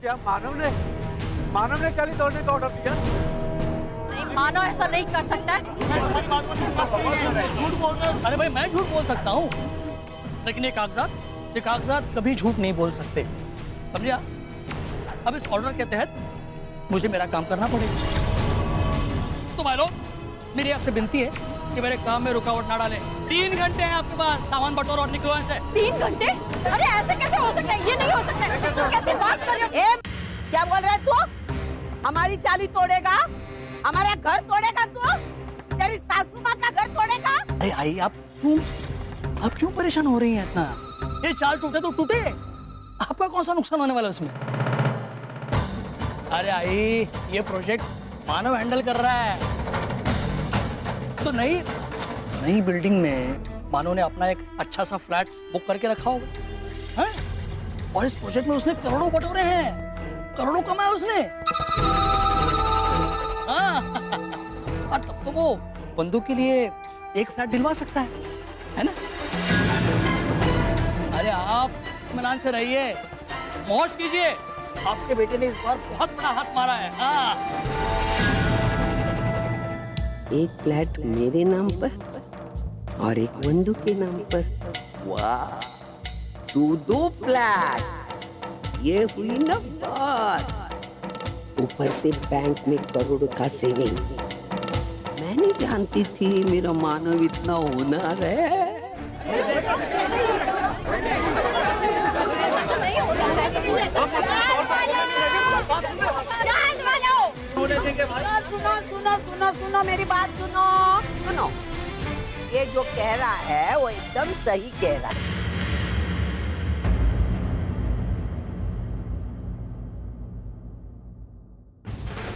क्या मानव ने चाली तोड़ने का ऑर्डर दिया? नहीं, मानव ऐसा नहीं कर सकता है। अरे भाई, मैं झूठ बोल सकता हूँ, लेकिन ये कागजात कभी झूठ नहीं बोल सकते, समझा? अब इस ऑर्डर के तहत मुझे मेरा काम करना पड़ेगा। तो भाई लोग, मेरी आपसे विनती है कि मेरे काम में रुकावट ना डालें। 3 घंटे हैं आपके पास सामान बटोर और निकलवाने से। 3 घंटे? अरे ऐसे कैसे हो सकता है? ये नहीं हो सकता है। तुम कैसे बात कर रहे हो? क्या बोल रहा है तू? हमारी चाली तोड़ेगा? हमारा घर तोड़ेगा तू? तेरी सासू माँ का घर तोड़ेगा? अरे आई, आप क्यों परेशान हो रही हैं इतना? ये चाल टूटे तो टूटे, आपका कौन सा नुकसान होने वाला है उसमें? अरे आई, ये प्रोजेक्ट मानव हैंडल कर रहा है। तो नई बिल्डिंग में मानव ने अपना एक अच्छा सा फ्लैट बुक करके रखा होगा, हैं? और इस प्रोजेक्ट में उसने करोड़ों बटोरे हैं, करोड़ों कमाए उसने। हाँ, और तब तो वो बंदू के लिए एक फ्लैट दिलवा सकता है ना? अरे आप इत्मीनान से रहिए, मौज कीजिए। आपके बेटे ने इस बार बहुत बड़ा हाथ मारा है। हाँ, एक फ्लैट मेरे नाम पर और एक बंधु के नाम पर। वाह, 2 फ्लैट, ये हुई ना बात। ऊपर से बैंक में करोड़ का सेविंग। मैं नहीं जानती थी मेरा मानव इतना होनहार है। सुनो मेरी बात सुनो। ये जो कह रहा है वो एकदम सही कह रहा है।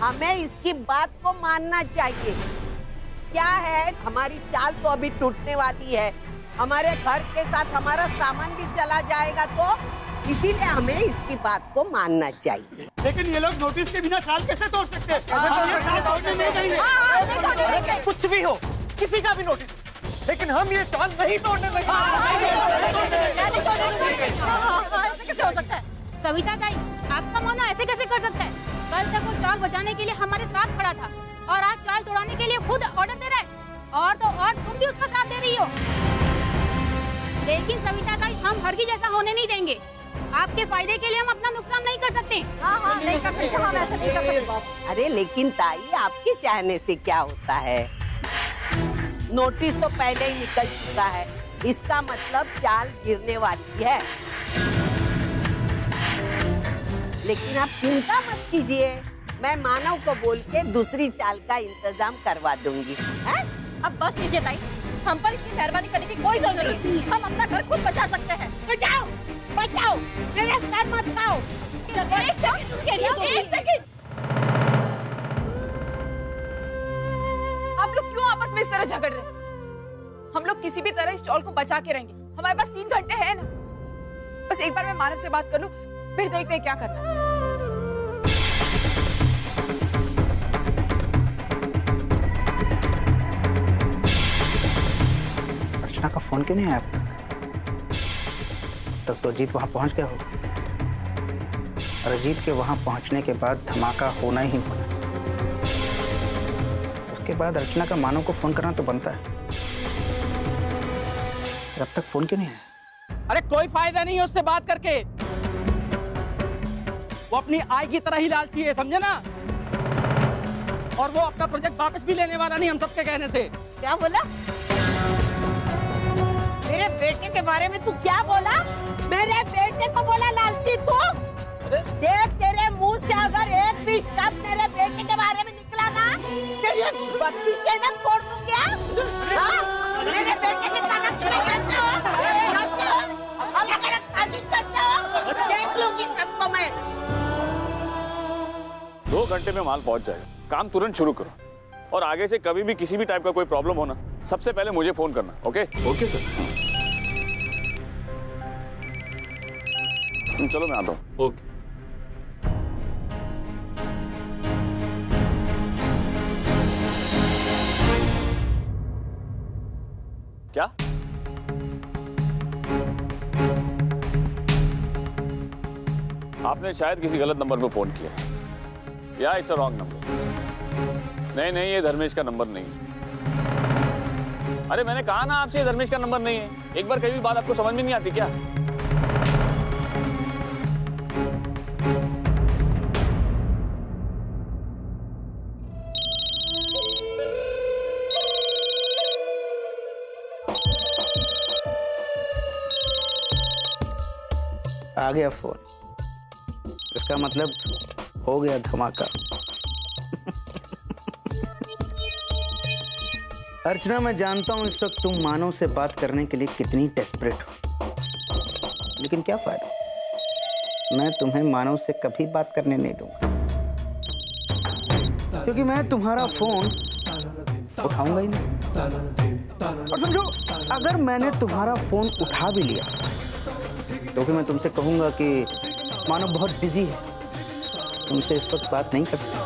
हमें इसकी बात को मानना चाहिए। क्या है, हमारी चाल तो अभी टूटने वाली है, हमारे घर के साथ हमारा सामान भी चला जाएगा, तो इसीलिए हमें इसकी बात को मानना चाहिए। लेकिन ये लोग नोटिस के बिना चाल कैसे तोड़ सकते हैं? कुछ भी हो, किसी का भी नोटिस, लेकिन हम ये चाल नहीं तोड़ने लगे। ऐसे कैसे हो सकता है? सविता ताई, आपका मानो ऐसे कैसे कर सकता है? कल तक वो चाल बचाने के लिए हमारे साथ खड़ा था और आज चाल तोड़ाने के लिए खुद ऑर्डर दे रहा है। और तो और तुम भी उसका साथ दे रही हो। लेकिन सविता ताई, हम हरगिज जैसा होने नहीं देंगे। आपके फायदे के लिए हम अपना नुकसान नहीं कर सकते। हाँ, नहीं कर सकते, हम ऐसा नहीं कर सकते। अरे लेकिन ताई, आपके चाहने से क्या होता है? नोटिस तो पहले ही निकल चुका है, इसका मतलब चाल गिरने वाली है। लेकिन आप चिंता मत कीजिए, मैं मानव को बोल के दूसरी चाल का इंतजाम करवा दूंगी। है? अब बस कीजिए ताई, हम पर इतनी मेहरबानी करने की कोई जरूरत नहीं। हम अपना घर खुद बचा सकते हैं। बचाओ, मेरे सर मत खाओ। एक सेकंड। आप लोग क्यों आपस में इस तरह झगड़ रहे? हम लोग किसी भी तरह इस स्टॉल को बचा के रहेंगे। हमारे पास 3 घंटे हैं ना। बस एक बार मैं मानव से बात कर लूं, फिर देखते हैं क्या करना है। अर्चना का फोन क्यों नहीं आया अब तक? तो अजीत वहां पहुंच गया होगा, और अजीत के वहां पहुंचने के बाद धमाका होना ही होना। उसके बाद अर्चना का मानव को फोन करना तो बनता है। अब तक फोन क्यों नहीं आया? अरे कोई फायदा नहीं है उससे बात करके, वो अपनी आय की तरह ही लालची है, समझे ना? और वो अपना प्रोजेक्ट वापस भी लेने वाला नहीं हम सबके कहने से। क्या बोला? मेरे बेटे के बारे में तू क्या बोला? मेरे बेटे को बोला लालची तू? देख, तेरे मुंह से अगर एक भी शब्द मेरे बेटे के बारे में निकला ना, तेरी बत्ती से ना तोड़ दूं क्या? हाँ? मेरे बेटे के ताना करते हो? अलग-अलग साजिश करते हो? देख लूंगी सबको मैं। 2 घंटे में माल पहुंच जाएगा। काम तुरंत शुरू करो, और आगे से कभी भी किसी भी टाइप का कोई प्रॉब्लम होना, सबसे पहले मुझे फोन करना। ओके? Okay sir. चलो मैं आता हूँ। ओके। क्या? आपने शायद किसी गलत नंबर पे फोन किया। या इट्स अ रॉन्ग नंबर। नहीं, ये धर्मेश का नंबर नहीं है। अरे मैंने कहा ना आपसे, ये धर्मेश का नंबर नहीं है। एक बार कही भी बात आपको समझ में नहीं आती क्या? आ गया फोन, इसका मतलब हो गया धमाका। अर्चना, मैं जानता हूं इस वक्त तुम मानव से बात करने के लिए कितनी डेस्परेट हो, लेकिन क्या फायदा, मैं तुम्हें मानव से कभी बात करने नहीं दूंगा, क्योंककि मैं तुम्हारा फोन उठाऊंगा ही नहीं। और समझो, अगर मैंने तुम्हारा फोन उठा भी लिया तो फिर मैं तुमसे कहूंगा कि मानव बहुत बिजी है, तुमसे इस वक्त बात नहीं कर सकता।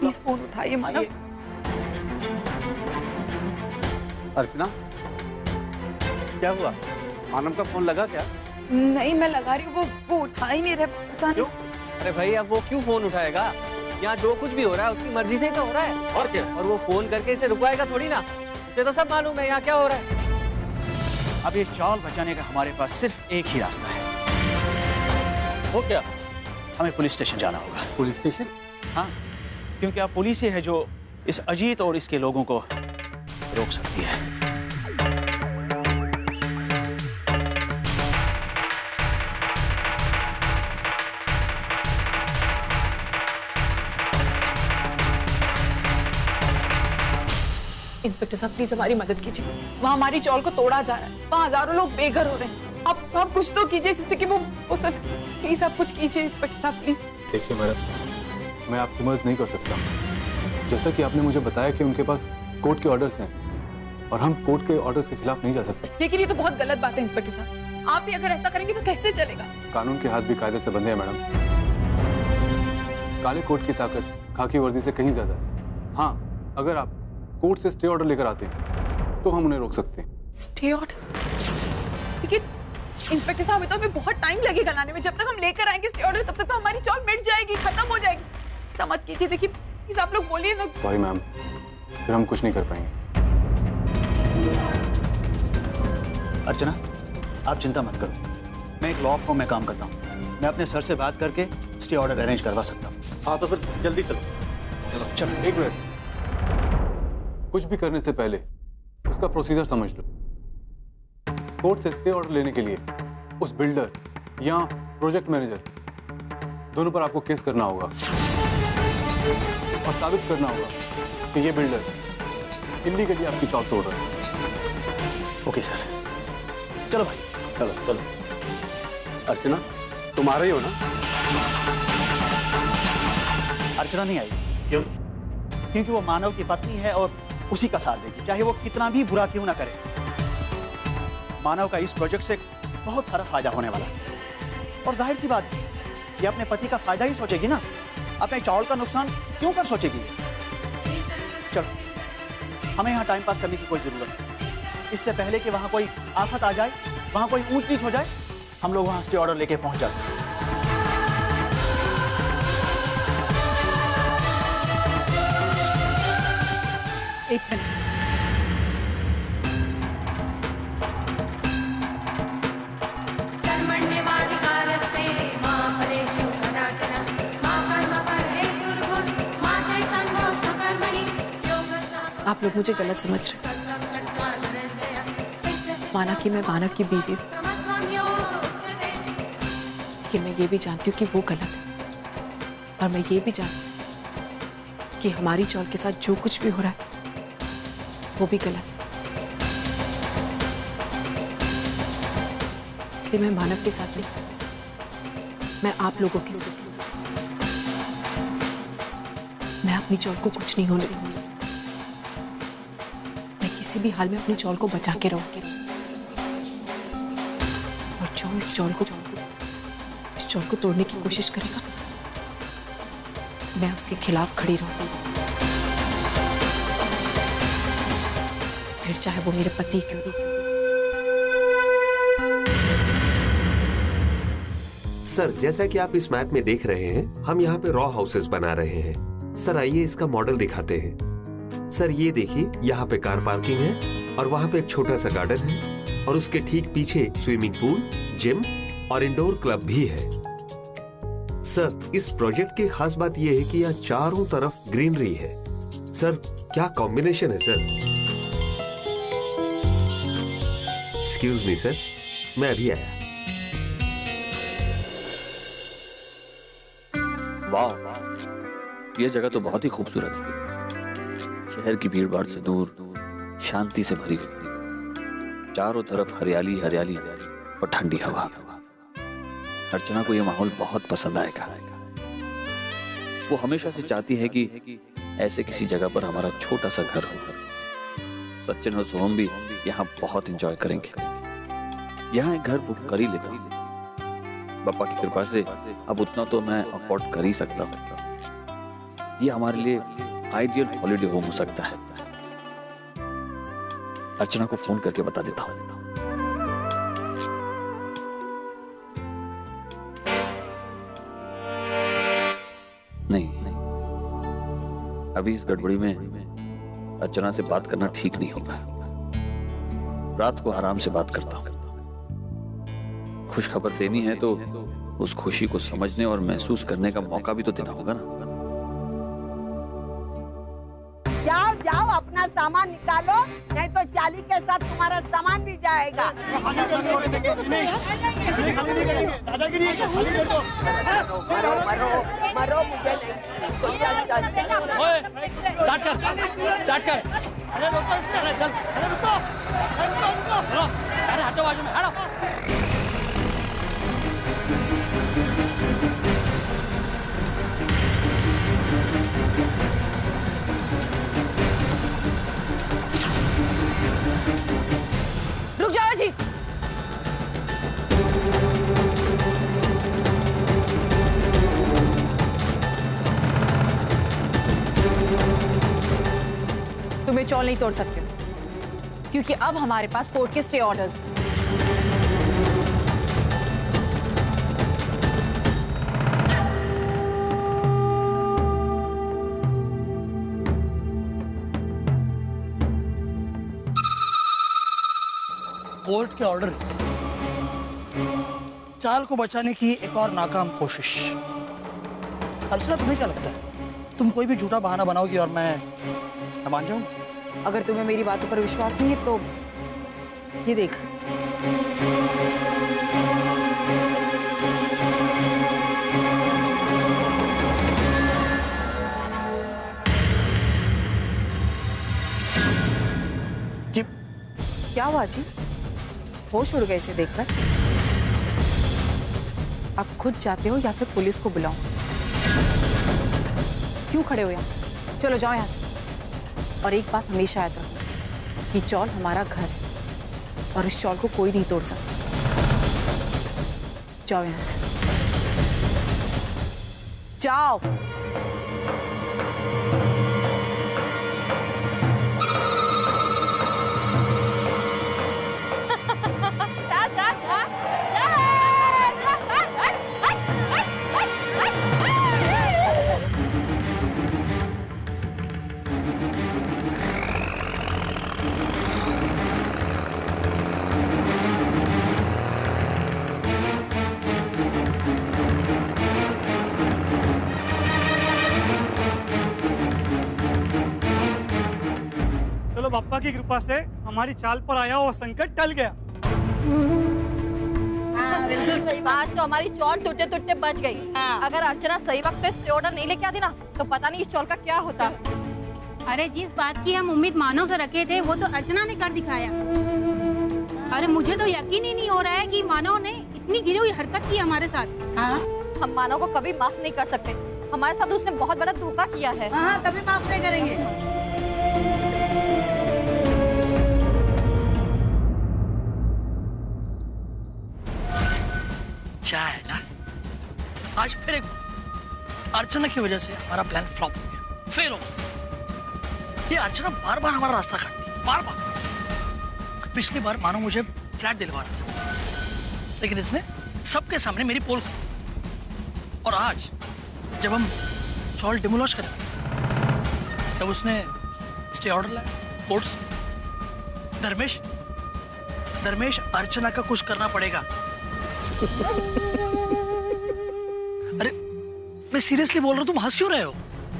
प्लीज फोन उठाइए मानव। अर्चना, क्या हुआ? मानव का फोन लगा क्या? नहीं, मैं लगा रही हूँ, वो उठा ही नहीं रहे, पता नहीं। अरे भाई, अब वो क्यों फोन उठाएगा? यहाँ जो कुछ भी हो रहा है उसकी मर्जी से ही तो हो रहा है। और क्या? और वो फोन करके इसे रुकवाएगा थोड़ी ना, ये तो सब मालूम है यहाँ क्या हो रहा है। अब ये चाल बचाने का हमारे पास सिर्फ एक ही रास्ता है। वो क्या? हमें पुलिस स्टेशन जाना होगा। Police station? हाँ, क्योंकि अब पुलिस ही है जो इस अजीत और इसके लोगों को रोक सकती है। इंस्पेक्टर साहब, प्लीज हमारी मदद कीजिए। वहाँ हमारी चौल को तोड़ा जा रहा है, वहाँ हजारों लोग बेघर हो रहे हैं। आप कुछ तो कीजिए जिससे कि वो सब, प्लीज आप कुछ कीजिए इंस्पेक्टर साहब, प्लीज। देखिए मैडम, मैं आपकी मदद नहीं कर सकता। जैसा कि आपने मुझे बताया कि उनके पास कोर्ट के ऑर्डर्स हैं और हम कोर्ट के ऑर्डर्स के खिलाफ नहीं जा सकते। लेकिन ये तो बहुत गलत बात है इंस्पेक्टर साहब, आप भी अगर ऐसा करेंगे तो कैसे चलेगा? कानून के हाथ भी कायदे से बंधे हैं मैडम। काले कोर्ट की ताकत खाकी वर्दी से कहीं ज्यादा है। हाँ, अगर आप कोर्ट से स्टे ऑर्डर लेकर आते हैं तो हम उन्हें रोक सकते हैं। Stay order? लेकिन इंस्पेक्टर साहब, तो हमें बहुत टाइम लगेगा लाने में। जब तक हम लेकर आएंगे स्टे ऑर्डर, तब तक तो हमारी चौल मिट जाएगी, खत्म हो जाएगी। ऐसा मत कीजिए, देखिए प्लीज आप लोग बोलिए ना। सॉरी मैम, फिर हम कुछ नहीं कर पाएंगे। अर्चना, आप चिंता मत करो, मैं एक लॉ फर्म में काम करता हूँ, मैं अपने सर से बात करके स्टे ऑर्डर अरेंज करवा सकता हूँ। हाँ, तो फिर जल्दी चलो। चलो एक मिनट, कुछ भी करने से पहले उसका प्रोसीजर समझ लो। कोर्ट से स्टे ऑर्डर लेने के लिए उस बिल्डर या प्रोजेक्ट मैनेजर दोनों पर आपको केस करना होगा और साबित करना होगा कि ये बिल्डर इल्लीगली आपकी चौक तोड़ रहा है। ओके सर, चलो भाई, चलो। अर्चना, तुम आ रही हो ना? अर्चना नहीं आई। क्यों? क्योंकि वो मानव की पत्नी है और उसी का साथ देगी, चाहे वो कितना भी बुरा क्यों ना करे। मानव का इस प्रोजेक्ट से बहुत सारा फायदा होने वाला है और जाहिर सी बात है, ये अपने पति का फायदा ही सोचेगी ना, अपने चावल का नुकसान क्यों कर सोचेगी। चलो, हमें यहाँ टाइम पास करने की कोई जरूरत नहीं। इससे पहले कि वहाँ कोई आफत आ जाए, वहाँ कोई ऊंच नीच हो जाए, हम लोग वहाँ स्टे ऑर्डर लेके पहुंच जाते हैं। एक मिनट, आप लोग मुझे गलत समझ रहे हैं। माना कि मैं मानव की बीवी हूँ, लेकिन मैं ये भी जानती हूँ कि वो गलत है, और मैं ये भी जानती हूँ कि हमारी चौल के साथ जो कुछ भी हो रहा है वो भी गलत है। इसलिए मैं मानव के साथ नहीं, मैं आप लोगों के साथ। मैं अपनी चौल को कुछ नहीं होने दूंगी। मैं किसी भी हाल में अपनी चौल को बचा के रहूंगी, और जो इस चौल को तोड़ने की कोशिश करेगा, मैं उसके खिलाफ खड़ी रहूंगी, फिर चाहे वो मेरे पति क्यों नहीं। सर, जैसा कि आप इस मैप में देख रहे हैं, हम यहाँ पे रॉ हाउसेस बना रहे हैं। सर आइए इसका मॉडल दिखाते हैं। सर ये देखिए, यहाँ पे कार पार्किंग है और वहाँ पे एक छोटा सा गार्डन है और उसके ठीक पीछे स्विमिंग पूल, जिम और इंडोर क्लब भी है। सर, इस प्रोजेक्ट की खास बात यह है कि यहाँ चारों तरफ ग्रीनरी है। सर, क्या कॉम्बिनेशन है सर। एक्सक्यूज मी सर, मैं अभी आया। वाह, ये जगह तो बहुत ही खूबसूरत है। शहर की भीड़-भाड़ से दूर, शांति से भरी जगह, चारों तरफ हरियाली हरियाली और ठंडी हवा। अर्चना को यह माहौल बहुत पसंद आएगा। वो हमेशा से चाहती है कि ऐसे किसी जगह पर हमारा छोटा सा घर हो। सचिन और सोहम भी यहाँ बहुत एंजॉय करेंगे। यहाँ एक घर बुक कर ही लेता हूँ। पापा की कृपा से अब उतना तो मैं अफोर्ड कर ही सकता हूँ। ये हमारे लिए आइडियल हॉलिडे होम हो सकता है। अर्चना को फोन करके बता देता हूँ। नहीं, अभी इस गड़बड़ी में अर्चना से बात करना ठीक नहीं होगा। रात को आराम से बात करता हूँ। खुश खबर देनी है तो उस खुशी को समझने और महसूस करने का मौका भी तो देना होगा ना। जाओ जाओ, अपना सामान निकालो, नहीं तो चाली के साथ तुम्हारा सामान भी जाएगा। मरो मरो मरो, मुझे नहीं। तो चल चल स्टार्ट कर। अरे रुको, चल, अरे रुको, अरे हटो बाजू में, हटो। रुक जाओ जी। तुम्हें चौल नहीं तोड़ सकते क्योंकि अब हमारे पास कोर्ट के स्टे ऑर्डर्स। कोर्ट के ऑर्डर्स, चाल को बचाने की एक और नाकाम कोशिश। अर्चना, तुम्हें क्या लगता है तुम कोई भी झूठा बहाना बनाओगी और मैं मान जाऊं? अगर तुम्हें मेरी बातों पर विश्वास नहीं है तो ये देख। क्या हुआ जी? होश उड़ गए इसे देखकर? आप खुद जाते हो या फिर पुलिस को बुलाऊं? क्यों खड़े हो यहाँ? चलो जाओ यहाँ से। और एक बात हमेशा याद रखो, ये चौल हमारा घर है और इस चौल को कोई नहीं तोड़ सकता। जाओ यहाँ से, जाओ। चलो बाप्पा की कृपा से हमारी चाल पर आया वो संकट टल गया। बिल्कुल सही बात। आज तो हमारी चौल टूटे टूटे बच गई। अगर अर्चना सही वक्त पे स्टे ऑर्डर नहीं लेके आती ना तो पता नहीं इस चौल का क्या होता। अरे जिस बात की हम उम्मीद मानव से रखे थे वो तो अर्चना ने कर दिखाया। अरे मुझे तो यकीन ही नहीं हो रहा है कि मानव ने इतनी गिरी हुई हरकत की हमारे साथ। हम मानव को कभी माफ नहीं कर सकते। हमारे साथ उसने बहुत बड़ा धोखा किया है। कभी माफ नहीं करेंगे। क्या है ना, आज फिर एक अर्चना की वजह से हमारा प्लान फ्लॉप हो गया, फेल हो गया। ये अर्चना बार बार हमारा रास्ता काटती है, बार बार। पिछली बार मानो मुझे फ्लैट दिलवा रहा था, लेकिन इसने सबके सामने मेरी पोल खोली। और आज जब हम चॉल डिमोलिश करें तब उसने स्टे ऑर्डर लाया कोर्ट से। धर्मेश अर्चना का कुछ करना पड़ेगा। अरे मैं सीरियसली बोल रहा हूँ, तुम हंस क्यों रहे हो?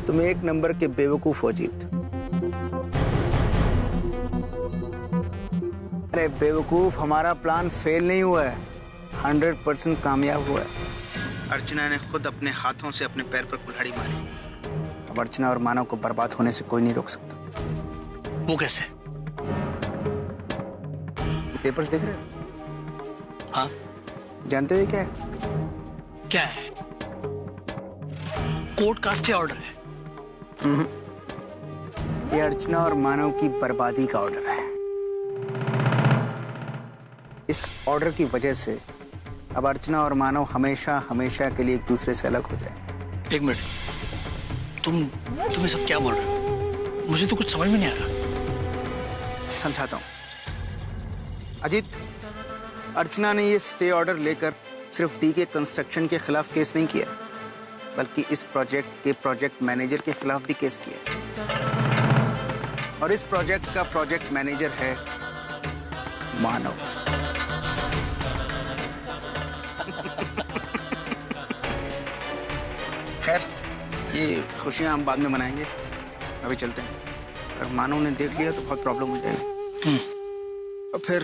तुम एक नंबर के बेवकूफ हो अजीत। अरे बेवकूफ, हमारा प्लान फेल नहीं हुआ है, 100% कामयाब हुआ है। अर्चना ने खुद अपने हाथों से अपने पैर पर कुल्हाड़ी मारी। अब अर्चना और मानव को बर्बाद होने से कोई नहीं रोक सकता। वो कैसे? पेपर्स देख रहे हो? हाँ। जानते हो ये क्या है? क्या है? कोर्ट का स्टे ऑर्डर है। ये अर्चना और मानव की बर्बादी का ऑर्डर है। इस ऑर्डर की वजह से अब अर्चना और मानव हमेशा हमेशा के लिए एक दूसरे से अलग हो जाए। एक मिनट, तुम ये सब क्या बोल रहे हो? मुझे तो कुछ समझ में नहीं आ रहा। समझाता हूं अजीत। अर्चना ने ये स्टे ऑर्डर लेकर सिर्फ डीके कंस्ट्रक्शन के खिलाफ केस नहीं किया, बल्कि इस प्रोजेक्ट के प्रोजेक्ट मैनेजर के खिलाफ भी केस किया। और इस प्रोजेक्ट का प्रोजेक्ट मैनेजर है मानव। खैर, ये खुशियां हम बाद में मनाएंगे, अभी चलते हैं। अगर मानव ने देख लिया तो बहुत प्रॉब्लम हो जाएगी। और फिर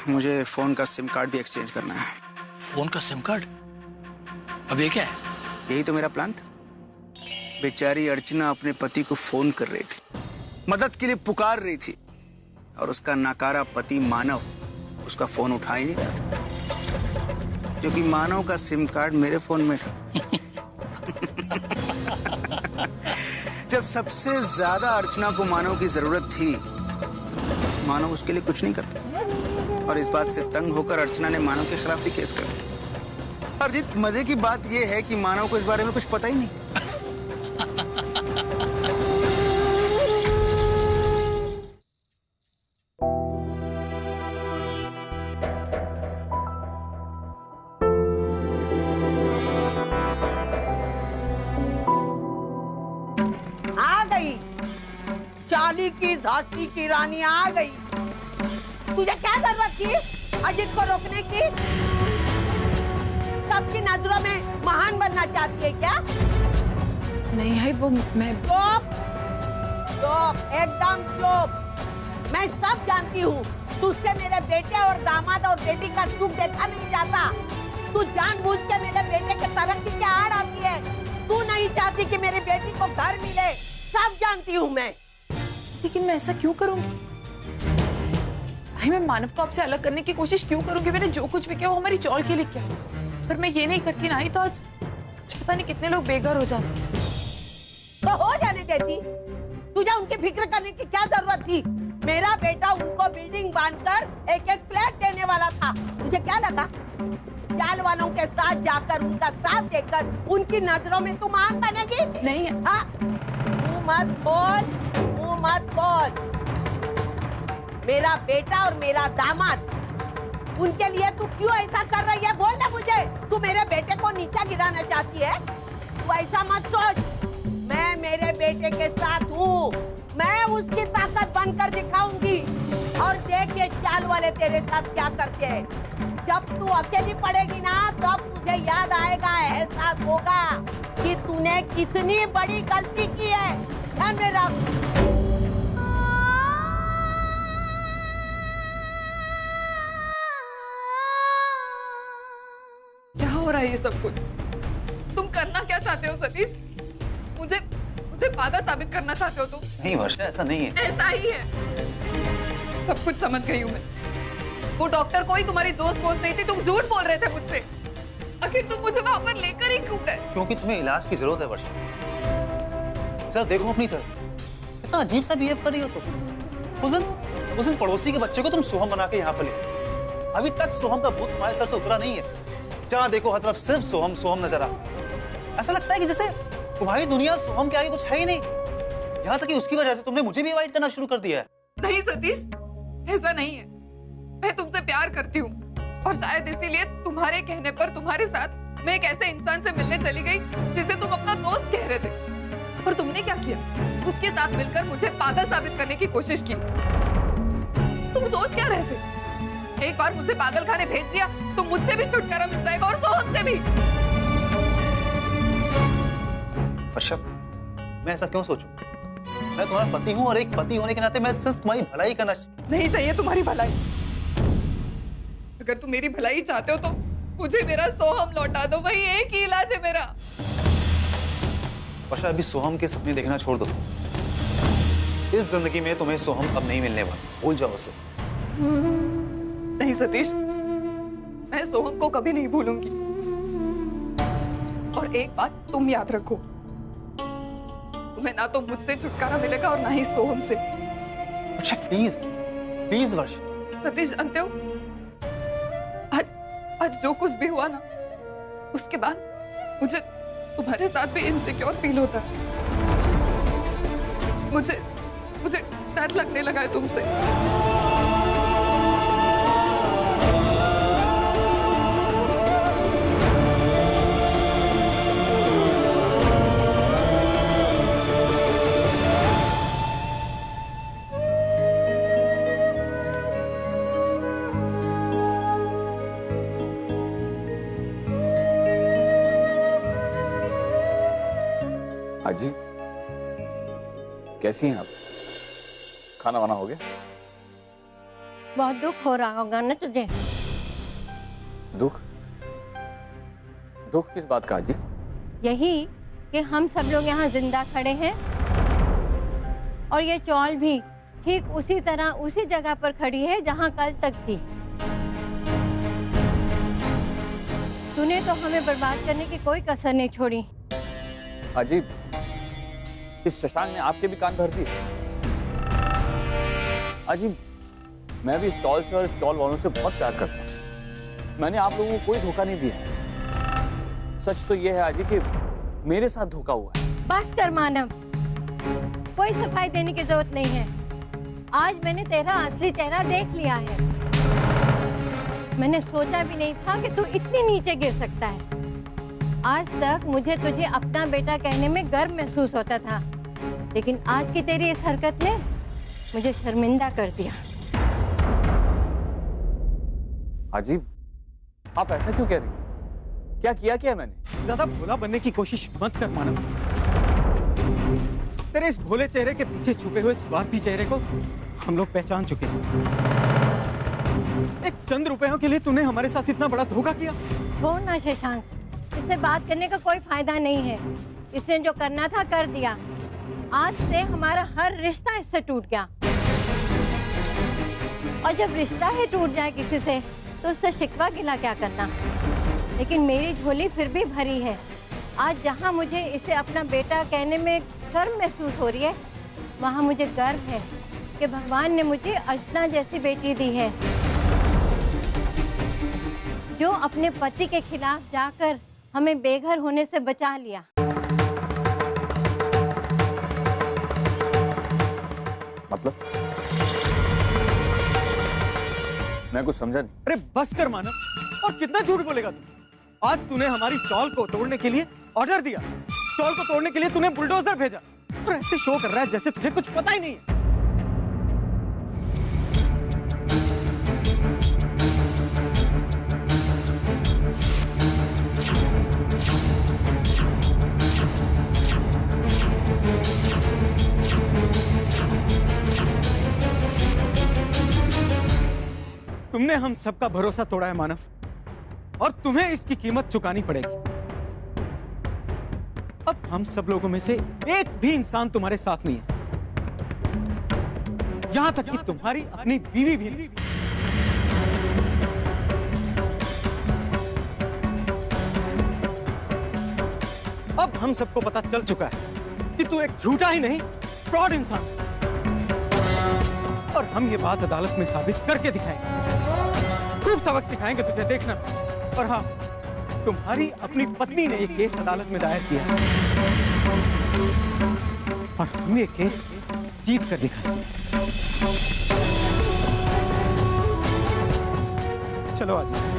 मुझे फोन का सिम कार्ड भी एक्सचेंज करना है। फोन का सिम कार्ड? अब ये क्या है? यही तो मेरा प्लान था। बेचारी अर्चना अपने पति को फोन कर रही थी, मदद के लिए पुकार रही थी, और उसका नाकारा पति मानव उसका फोन उठा ही नहीं रहा था, क्योंकि मानव का सिम कार्ड मेरे फोन में था। जब सबसे ज्यादा अर्चना को मानव की जरूरत थी, मानव उसके लिए कुछ नहीं करता, और इस बात से तंग होकर अर्चना ने मानव के खिलाफ भी केस कर दिया। अर्जित, मजे की बात यह है कि मानव को इस बारे में कुछ पता ही नहीं। आ गई चाली की झांसी की रानी, आ गई। तुझे क्या जरूरत थी अजीत को रोकने की? सबकी नजरों में महान बनना चाहती है क्या? नहीं है वो, मैं चुप चुप, एकदम चुप। मैं सब जानती हूँ, तुझसे मेरे बेटे और दामाद और बेटी का सुख देखा नहीं जाता। तू जानबूझ के मेरे बेटे के तरक्की की आड़ आती है। तू नहीं चाहती कि मेरी बेटी को घर मिले, सब जानती हूँ मैं। लेकिन मैं ऐसा क्यों करूंगी? भाई, मैं मानव को आपसे अलग करने की कोशिश क्यों करूंगी? मैंने जो कुछ भी किया वो हमारी चौल के लिए किया। अगर मैं ये नहीं करती ना, तो आज पता नहीं कितने लोग बेघर हो जाते। तो हो जाने देती। तुझे उनकी फिक्र करने की क्या जरूरत थी? मेरा बेटा उनको बिल्डिंग बांधकर एक एक फ्लैट देने वाला था। तुझे क्या लगा चाल वालों के साथ जाकर उनका साथ देकर उनकी नजरों में तू महान बनेगी? नहीं। हाँ, मुंह मत खोल, मुंह मत खोल। मेरा बेटा और मेरा दामाद, उनके लिए तू क्यों ऐसा कर रही है? बोल ना मुझे। तू मेरे बेटे को नीचा गिराना चाहती है? तू ऐसा मत सोच। मैं मेरे बेटे के साथ हूँ, मैं उसकी ताकत बनकर दिखाऊंगी। और देख ये चाल वाले तेरे साथ क्या करते हैं। जब तू अकेली पड़ेगी ना, तब तुझे याद आएगा, एहसास होगा कि तूने कितनी बड़ी गलती की है। ध्यान में रख। क्या हो रहा है ये सब कुछ? तुम करना क्या चाहते हो सतीश? मुझे पागल साबित करना चाहते हो तुम? नहीं वर्षा, ऐसा नहीं है। ऐसा ही है। सब कुछ समझ गई हूँ मैं। वो डॉक्टर कोई तुम्हारी दोस्त नहीं थी, तुम झूठ बोल रहे थे मुझसे। आखिर तुम मुझे वहां पर लेकर ही क्यों गए? क्योंकि तुम्हें इलाज की जरूरत है वर्षा। सर देखो अपनी तरफ, कितना अजीब सा बिहेव कर रही हो तुम। उस दिन पड़ोसी के बच्चे को तुम सोहम बना के यहाँ पर ले। अभी तक सोहम का भूत तुम्हारे सर से उतरा नहीं है। जहाँ देखो हर तरफ सिर्फ सोहम सोहम नजर आ। ऐसा लगता है कि जैसे तुम्हारी दुनिया सोहम के आगे कुछ है ही नहीं। यहाँ तक कि उसकी वजह से तुमने मुझे भी अवॉइड करना शुरू कर दिया है। नहीं सतीश, ऐसा नहीं है। मैं तुमसे प्यार करती हूँ और शायद इसीलिए तुम्हारे कहने पर तुम्हारे साथ मैं एक ऐसे इंसान से मिलने चली गई जिसे तुम अपना दोस्त कह रहे थे, और तुमने क्या किया? उसके साथ मिलकर मुझे पागल साबित करने की कोशिश की। तुम सोच क्या रहे थे? एक बार मुझे पागल खाने भेज दिया तो मुझसे भी छुटकारा मिल जाएगा और सोहम से भी। वर्षा, मैं ऐसा क्यों सोचूं? मैं तुम्हारा पति हूँ और एक पति होने के नाते मैं सिर्फ तुम्हारी भलाई करना। नहीं चाहिए तुम्हारी भलाई। अगर तुम मेरी भलाई चाहते हो तो मुझे मेरा सोहम लौटा दो, वही एक ही इलाज है मेरा। वर्षा, अभी सोहम के सपने देखना छोड़ दो। इस जिंदगी में तुम्हें सोहम अब नहीं मिलने वाला, भूल जाओ उसे। नहीं सतीश, मैं सोहम को कभी नहीं भूलूंगी। और एक बात तुम याद रखो, तुम्हें ना तो मुझसे छुटकारा मिलेगा और ना ही सोहम से। अच्छा प्लीज प्लीज वर्षा। सतीश, जानते हो आज जो कुछ भी हुआ ना, उसके बाद मुझे तुम्हारे साथ भी इनसिक्योर फील होता है। मुझे डर लगने लगा है तुमसे। जी, कैसी हैं आप? खाना वाना हो गया? बहुत दुख हो रहा होगा ना तुझे? दुख? दुख किस बात का जी? यही कि हम सब लोग यहाँ जिंदा खड़े हैं और ये चौल भी ठीक उसी तरह उसी जगह पर खड़ी है जहाँ कल तक थी। तूने तो हमें बर्बाद करने की कोई कसर नहीं छोड़ी। अजी, इस शशांक ने आपके भी कान भर दिए। अजी, मैं भी स्टॉल से और चौल वालों से बहुत प्यार करता हूँ। मैंने आप लोगों को कोई धोखा नहीं दिया। सच तो यह है अजी कि मेरे साथ धोखा हुआ है। बस कर मानव, कोई सफाई देने की जरूरत नहीं है। आज मैंने तेरा असली चेहरा देख लिया है। मैंने सोचा भी नहीं था कि तू इतनी नीचे गिर सकता है। आज तक मुझे तुझे अपना बेटा कहने में गर्व महसूस होता था, लेकिन आज की तेरी इस हरकत ने मुझे शर्मिंदा कर दिया। अजीब, आप ऐसा क्यों कह रही हैं? क्या किया मैंने? ज्यादा भोला बनने की कोशिश मत कर मानव। तेरे इस भोले चेहरे के पीछे छुपे हुए स्वार्थी चेहरे को हम लोग पहचान चुके हैं। एक चंद रुपयों के लिए तूने हमारे साथ इतना बड़ा धोखा किया। हो ना शशांक, इससे बात करने का कोई फायदा नहीं है। इसने जो करना था कर दिया। आज से हमारा हर रिश्ता इससे टूट गया। और जब रिश्ता ही टूट जाए किसी से तो उससे शिकवा गिला क्या करना। लेकिन मेरी झोली फिर भी भरी है। आज जहाँ मुझे इसे अपना बेटा कहने में गर्व महसूस हो रही है, वहाँ मुझे गर्व है कि भगवान ने मुझे अर्चना जैसी बेटी दी है, जो अपने पति के खिलाफ जाकर हमें बेघर होने से बचा लिया। मतलब? मैं कुछ समझा नहीं। अरे बस कर मानव, और कितना झूठ बोलेगा तू? आज तूने हमारी चौल को तोड़ने के लिए ऑर्डर दिया। चौल को तोड़ने के लिए तूने बुलडोजर भेजा और ऐसे शो कर रहा है जैसे तुझे कुछ पता ही नहीं है। तुमने हम सबका भरोसा तोड़ा है मानव, और तुम्हें इसकी कीमत चुकानी पड़ेगी। अब हम सब लोगों में से एक भी इंसान तुम्हारे साथ नहीं है, यहां तक कि तुम्हारी अपनी बीवी भी नहीं। अब हम सबको पता चल चुका है कि तू एक झूठा ही नहीं, फ्रॉड इंसान, और हम ये बात अदालत में साबित करके दिखाएंगे। खूब सबक सिखाएंगे तुझे, देखना। और हाँ, तुम्हारी अपनी पत्नी ने ये केस अदालत में दायर किया और हम ये केस जीत कर दिखाएंगे। चलो आज